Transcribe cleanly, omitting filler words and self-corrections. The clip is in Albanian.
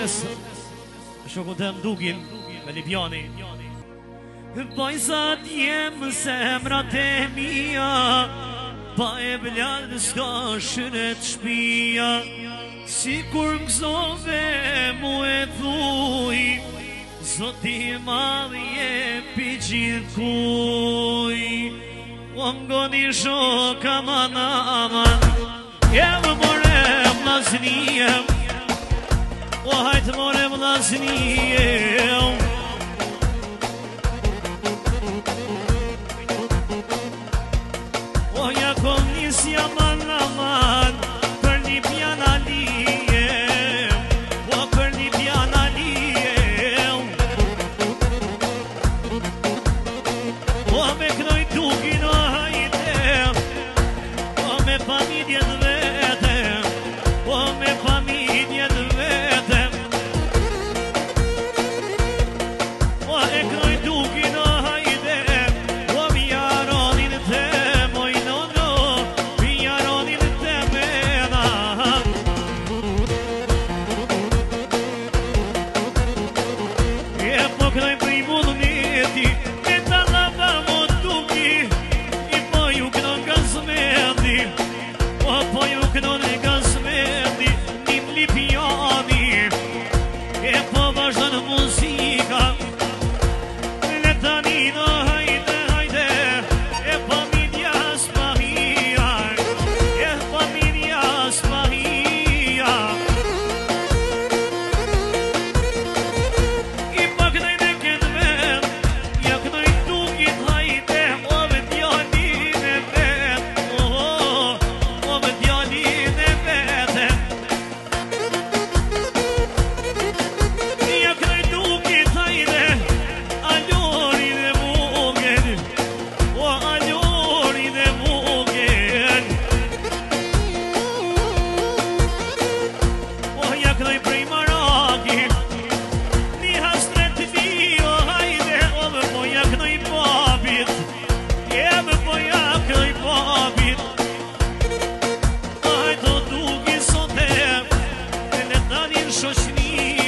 Mes shoku tem Dugin me Libjani. Vajzat jem zemrat e mia, pa e bladë s'ka shënet shpia. Si kur m'gzove mu e thuj, Zoti madh jepi gjithkuj. O ngoni shok aman aman, jem more vllaznijem, o hajt more vllaznijem. O ja kom nisi aman aman, për një pjana lijem, o për një pjana lijem. O me knoj Dugin o hajtem, o me familjet vetem, o me familjet vetem. O e knoj Dugin o hajtem, o mi jaronin tem, oj nono, mi jaronin temena. E po knoj për i vullneti, e ta lava mo Dugi, i po ju knon gazmeti, o po ju knon gazmeti, nim Libjani, e po vazhdon muzika, le tani no hajde, hajde, e familja s'pahia, e familja s'pahia. I paknoj në këtë vend, ja kënoj Dugit hajde, o me djalin e vet, o me djalin e vete. Ja kënoj Dugit hajde, alorin e vogël, o alorin e vogël. O ja kënoj prej Maraki, një hasret një, o hajde, o me po ja kënoj babit, e me po ja kënoj babit. O hajde o Dugi sotem, e le dalin shoqni,